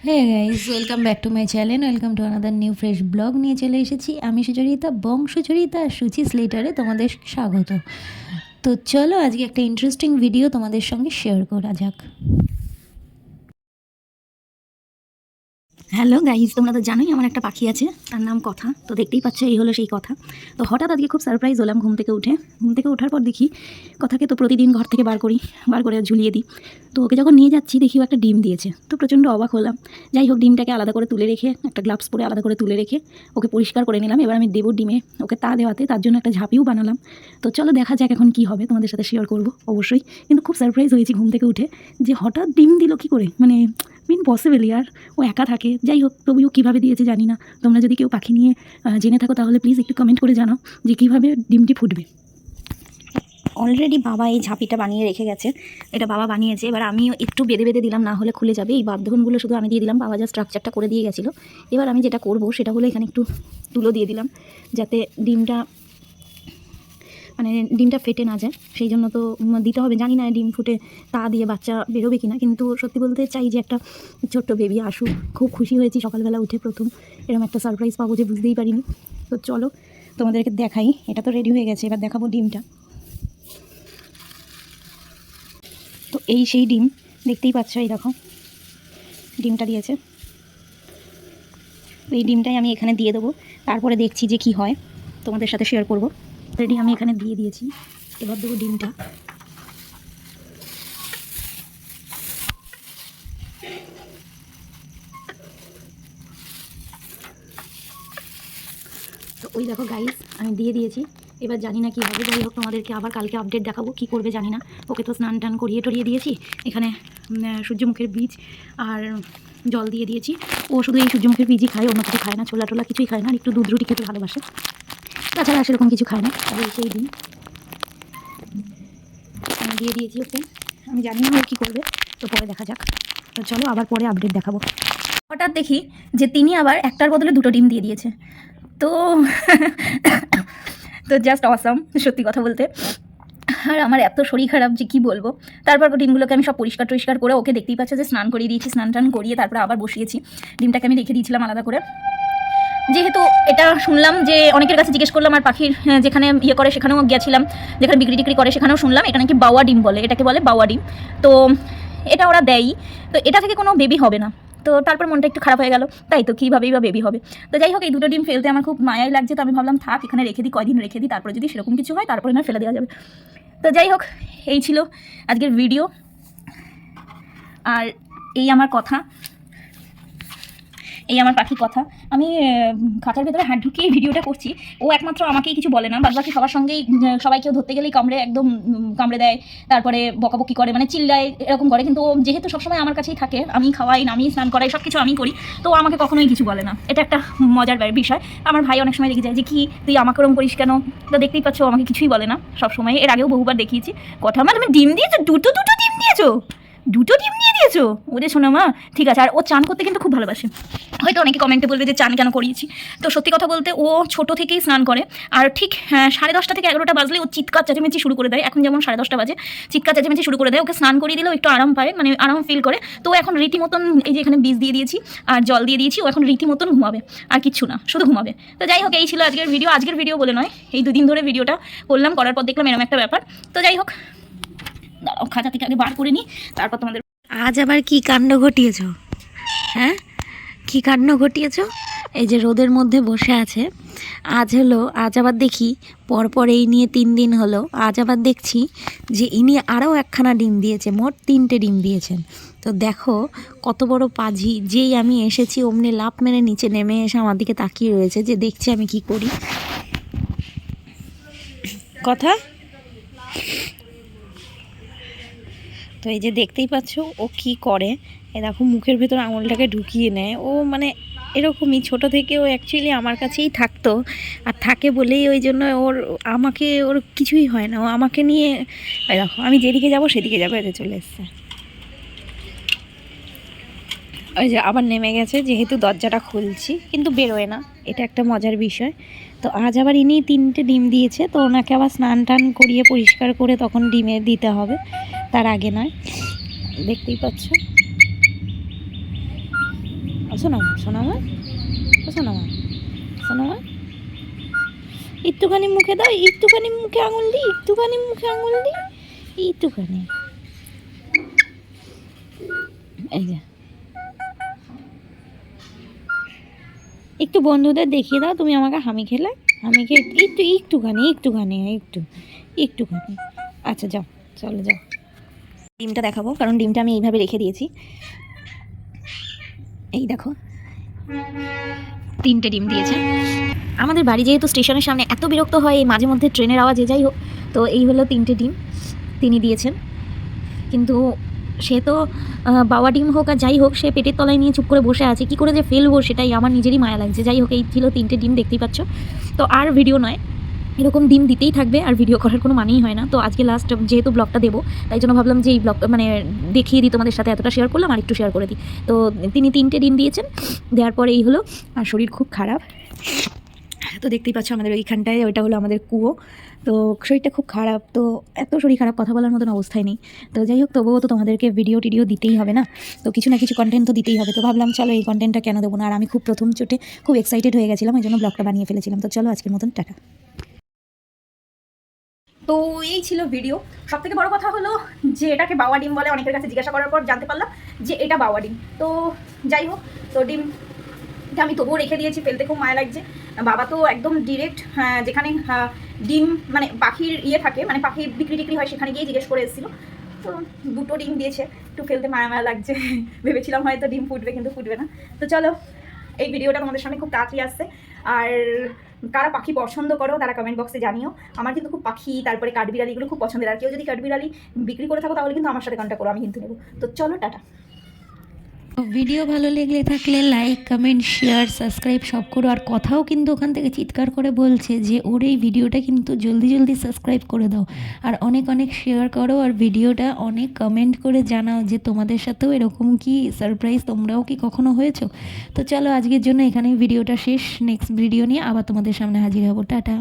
Hey guys, welcome back to my channel. Welcome to another new fresh blog নিয়ে চলে এসেছি আমি সুচরিতা, সুচরিতা আর সুচি স্লেটারে তোমাদের স্বাগত। তো চলো আজকে একটা ইন্টারেস্টিং ভিডিও তোমাদের সঙ্গে শেয়ার করা যাক। হ্যালো গাইজ, তোমরা তো জানোই আমার একটা পাখি আছে, তার নাম কথা। তো দেখতেই পাচ্ছ, এই হলো সেই কথা। তো হঠাৎ আজকে খুব সারপ্রাইজ হলাম ঘুম থেকে ওঠার পর দেখি কথাকে তো প্রতিদিন ঘর থেকে বার করে ঝুলিয়ে দিই। তো ওকে যখন নিয়ে যাচ্ছি দেখি ও একটা ডিম দিয়েছে, তো প্রচণ্ড অবাক হলাম। যাই হোক, ডিমটাকে আলাদা করে তুলে রেখে, একটা গ্লাভস পরে আলাদা করে তুলে রেখে ওকে পরিষ্কার করে নিলাম। এবার আমি দেবো ডিমে ওকে দেওয়াতে, তার জন্য একটা ঝাঁপিও বানালাম। তো চলো দেখা যাক এখন কি হবে, তোমাদের সাথে শেয়ার করবো অবশ্যই। কিন্তু খুব সারপ্রাইজ হয়েছি ঘুম থেকে উঠে, যে হঠাৎ ডিম দিল কী করে, মানে ইম্পসিবল ইয়ার। ও একা থাকে, যাই হোক, তবুও কীভাবে দিয়েছে জানি না। তোমরা যদি কেউ পাখি নিয়ে জেনে থাকো তাহলে প্লিজ একটু কমেন্ট করে জানাও যে কীভাবে ডিমটি ফুটবে। অলরেডি বাবা এই ঝাঁপিটা বানিয়ে রেখে গেছে, এটা বাবা বানিয়েছে। এবার আমিও একটু বেঁধে বেঁধে দিলাম, না হলে খুলে যাবে। এই বাঁধনগুলো শুধু আমি দিয়ে দিলাম, বাবা যা স্ট্রাকচারটা করে দিয়ে গেছিলো। এবার আমি যেটা করব সেটা হলো এখানে একটু তুলো দিয়ে দিলাম, যাতে ডিমটা ফেটে না যায়। সেই জন্য তো দিতে হবে। জানি না ডিম ফুটে তা দিয়ে বাচ্চা বেরোবে কিনা, কিন্তু সত্যি বলতে চাই যে একটা ছোট্ট বেবি আসুক। খুব খুশি হয়েছি সকালবেলা উঠে প্রথম এরকম একটা সারপ্রাইজ পাবো, যে বুঝতেই পারিনি। তো চলো তোমাদেরকে দেখাই। এটা তো রেডি হয়ে গেছে, এবার দেখাবো ডিমটা। তো এই সেই ডিম, দেখতেই পাচ্ছ, এই দেখো ডিমটা দিয়েছে। এই ডিমটাই আমি এখানে দিয়ে দেবো, তারপরে দেখছি যে কি হয়, তোমাদের সাথে শেয়ার করব। রেডি আমি এখানে দিয়ে দিয়েছি, এবার দেবো ডিমটা। তো ওই দেখো গাইস, আমি দিয়ে দিয়েছি। এবার জানি না কী হবে, যাই হোক তোমাদেরকে আবার কালকে আপডেট দেখাবো কী করবে জানি না। ওকে তো স্নান টান করিয়ে টরিয়ে দিয়েছি, এখানে সূর্যমুখের বীজ আর জল দিয়ে দিয়েছি। ও শুধু এই সূর্যমুখের বীজই খায়, অন্য কিছু খায় না, ছোলা টোলা কিছুই খায় না। আর একটু দুধ রুটি খেতে ভালোবাসে, তাছাড়া সেরকম কিছু খায় না। আর সেই দিন আমি দিয়ে দিয়েছি ওকে। আমি জানি না ও কী করবে, তো পরে দেখা যাক। তো চলো আবার পরে আপডেট দেখাবো। হঠাৎ দেখি যে তিনি আবার একটার বদলে দুটো ডিম দিয়ে দিয়েছে। তো তো জাস্ট অসাম, সত্যি কথা বলতে। আর আমার এত শরীর খারাপ যে কী বলবো। তারপর ডিমগুলোকে আমি সব পরিষ্কার করে ওকে দেখতেই পাচ্ছ যে স্নান করিয়ে দিয়েছি, স্নান টান করিয়ে তারপরে আবার বসিয়েছি। ডিমটাকে আমি রেখে দিয়েছিলাম আলাদা করে, যেহেতু এটা শুনলাম যে অনেকের কাছে জিজ্ঞেস করলাম, আর পাখির যেখানে ইয়ে করে সেখানেও গিয়েছিলাম, যেখানে বিক্রি টিক্রি করে সেখানেও শুনলাম এটা নাকি বাওয়া ডিম বলে, এটাকে বলে বাওয়া ডিম। তো এটা ওরা দেয়ই, তো এটা থেকে কোনো বেবি হবে না। তো তারপর মনটা একটু খারাপ হয়ে গেল, তাই তো কীভাবেই বা বেবি হবে। তো যাই হোক, এই দুটো ডিম ফেলতে আমার খুব মায়াই লাগছে। তো আমি ভাবলাম থাক, এখানে রেখে দিই, কয়দিন রেখে দিই, তারপরে যদি সেরকম কিছু হয় তারপরে না ফেলে দেওয়া যাবে। তো যাই হোক, এই ছিল আজকের ভিডিও। আর এই আমার কথা, এই আমার পাখির কথা। আমি খাঁচার ভেতরে হাত ঢুকিয়ে ভিডিওটা করছি। ও একমাত্র আমাকেই কিছু বলে না, বাদবাকি সবার সঙ্গেই সবাই কেউ ধরতে গেলেই কামড়ে, একদম কামড়ে দেয়, তারপরে বকাবকি করে, মানে চিল্লায়, এরকম করে। কিন্তু ও যেহেতু সবসময় আমার কাছেই থাকে, আমি খাওয়াই, আমি স্নান করাই, সব কিছু আমি করি, তো ও আমাকে কখনোই কিছু বলে না। এটা একটা মজার বিষয়। আমার ভাই অনেক সময় রেগে যায় যে কি তুই আমাকে ওরকম করিস কেন। তো দেখতেই পাচ্ছ, আমাকে কিছুই বলে না সবসময়। এর আগেও বহুবার দেখিয়েছি কথা। মা তুমি ডিম দিয়েছো, দুটো ডিম দিয়েছো, দুটো ডিম দিয়ে দিয়েছো। ওরে শোনো মা, ঠিক আছে। আর ও চান করতে কিন্তু খুব ভালোবাসে। হয়তো অনেকে কমেন্টে বলবে যে চান কেন করিয়েছি। তো সত্যি কথা বলতে ও ছোট থেকেই স্নান করে। আর ঠিক 10:30 থেকে 11টা বাজলে ও চিৎকার চেঁচামেচি শুরু করে দেয়। এখন যেমন 10:30 বাজে, চিৎকার চেঁচামেচি শুরু করে দেয়। ওকে স্নান করিয়ে দিলেও একটু আরাম পায়, মানে আরাম ফিল করে। তো এখন রীতিমতন, এই যে এখানে বীজ দিয়ে দিয়েছি আর জল দিয়ে দিয়েছি, ও এখন রীতিমতন ঘুমাবে, আর কিচ্ছু না, শুধু ঘুমাবে। তো যাই হোক, এই ছিল আজকের ভিডিও বলে নয়, এই 2 দিন ধরে ভিডিওটা করলাম, করার পর দেখলাম এরকম একটা ব্যাপার। তো যাই হোক, দাঁড়াও, খাঁচা থেকে আগে বার করে নিই, তারপর তোমাদের। আজ আবার কি কাণ্ড ঘটিয়েছ? হ্যাঁ, কি কাণ্ড ঘটিয়েছ? এই যে রোদের মধ্যে বসে আছে, আজ আবার দেখি পরপর এই নিয়ে 3 দিন হলো, আজ আবার দেখছি যে ইনি আরও একখানা ডিম দিয়েছে, মোট 3টে ডিম দিয়েছেন। তো দেখো কত বড় পাজি, যেই আমি এসেছি অমনি লাফ মেরে নিচে নেমে এসে আমার দিকে তাকিয়ে রয়েছে, যে দেখছি আমি কি করি। কথা তো এই যে দেখতেই পাচ্ছ ও কি করে। এ দেখো মুখের ভেতর আঙুলটাকে ঢুকিয়ে নেয়। ও মানে এরকমই ছোটো থেকে ও অ্যাকচুয়ালি আমার কাছেই থাকতো, আর থাকে বলেই ওই জন্য ওর কিছুই হয় না। ও আমাকে নিয়ে, এই দেখো আমি যেদিকে যাব সেদিকে যাবো, এতে চলে এসছে। ওই যে আবার নেমে গেছে, যেহেতু দরজাটা খুলছি, কিন্তু বেরোয় না, এটা একটা মজার বিষয়। তো আজ আবার ইনি 3টে ডিম দিয়েছে, তো ওনাকে আবার স্নান টান করিয়ে পরিষ্কার করে তখন ডিমে দিতে হবে, তার আগে নয়। দেখতেই পাচ্ছ। শোনো শোনো আমার, শোনো আমার, শোনো আমার, একটুখানি মুখে দাও, একটুখানি মুখে আঙুল দিই, একটুখানি মুখে আঙুল দিই, একটুখানি, এই যে একটু বন্ধুদের দেখিয়ে দাও তুমি আমাকে হামি খেলে, হামি খেয়ে একটুখানি একটুখানি একটুখানি। আচ্ছা যাও, চলো যাও। ডিমটা দেখাবো, কারণ ডিমটা আমি এইভাবে রেখে দিয়েছি। এই দেখো 3টে ডিম দিয়েছে। আমাদের বাড়ি যেহেতু স্টেশনের সামনে, এত বিরক্ত হয় এই মাঝে মধ্যে ট্রেনের আওয়াজে, যাই হোক। তো এই হলো 3টে ডিম তিনি দিয়েছেন। কিন্তু সে তো বাবা ডিম হোক আর যাই হোক, সে পেটের তলায় নিয়ে চুপ করে বসে আছে, কী করে যে ফেলবো সেটাই আমার নিজেরই মায়া লাগছে। যাই হোক, এই ছিল 3টে ডিম, দেখতেই পাচ্ছ। তো আর ভিডিও নয়, এরকম ডিম দিতেই থাকবে, আর ভিডিও করার কোনো মানেই হয় না। তো আজকে লাস্ট যেহেতু ব্লগটা দেবো, তাই জন্য ভাবলাম যে এই ব্লগটা মানে দেখিয়ে দিই তোমাদের সাথে, এতটা শেয়ার করলাম আর একটু শেয়ার করে দিই। তো তিনি 3টে ডিম দিয়েছেন, দেওয়ার পরে এই হলো। আর শরীর খুব খারাপ, তো দেখতেই পাচ্ছ আমাদের ওইখানটায়, ওইটা হলো আমাদের কুয়ো। তো শরীরটা খুব খারাপ, তো এত শরীর খারাপ কথা বলার মতন অবস্থায় নেই। তো যাই হোক, তবুও তো তোমাদেরকে ভিডিও টিডিও দিতেই হবে না, তো কিছু না কিছু কন্টেন্ট তো দিতেই হবে। তো ভাবলাম চলো এই কন্টেন্টটা কেন দেবো না। আর আমি খুব প্রথম চোটে খুব এক্সাইটেড হয়ে গেছিলাম, এই জন্য ব্লগটা বানিয়ে ফেলেছিলাম। তো চলো আজকের মতন টাটা। তো এই ছিল ভিডিও। সব থেকে বড় কথা হলো যে এটাকে বাওয়া ডিম বলে, অনেকের কাছে জিজ্ঞাসা করার পর জানতে পারলাম যে এটা বাওয়া ডিম। তো যাই হোক, তো ডিমটা আমি তবুও রেখে দিয়েছি, ফেলতে খুব মায়া লাগছে। বাবা তো একদম ডিরেক্ট যেখানে ডিম মানে পাখির ইয়ে থাকে, মানে পাখি বিক্রি টিক্রি হয়, সেখানে গিয়ে জিজ্ঞেস করে এসেছিলো। তো 2টো ডিম দিয়েছে, একটু ফেলতে মায়া মায়া লাগছে। ভেবেছিলাম হয়তো ডিম ফুটবে, কিন্তু ফুটবে না। তো চলো, এই ভিডিওটা তোমাদের সামনে খুব তাড়াতাড়ি আসছে। আর কারা পাখি পছন্দ করো তারা কমেন্ট বক্সে জানিও। আমার কিন্তু খুব পাখি, তারপরে কাঠবিড়ালি, এগুলো খুব পছন্দের। আর কেউ যদি কাঠবিড়ালি বিক্রি করে থাকো তাহলে কিন্তু আমার সাথে কন্ট্যাক্ট করো, আমি কিন্তু নেবো। তো চলো টাটা। ভিডিও ভালো লেগে থাকলে লাইক, কমেন্ট, শেয়ার, সাবস্ক্রাইব সব করো। আর কথাও কিন্তু ওখান থেকে চিৎকার করে বলছে যে ওর এই ভিডিওটা কিন্তু জলদি জলদি সাবস্ক্রাইব করে দাও, আর অনেক অনেক শেয়ার করো, আর ভিডিওটা অনেক কমেন্ট করে জানাও যে তোমাদের সাথেও এরকম কি সারপ্রাইজ, তোমরাও কি কখনো হয়েছো। তো চলো আজকের জন্য এখানেই ভিডিওটা শেষ, নেক্সট ভিডিও নিয়ে আবার তোমাদের সামনে হাজির হবো। টাটা।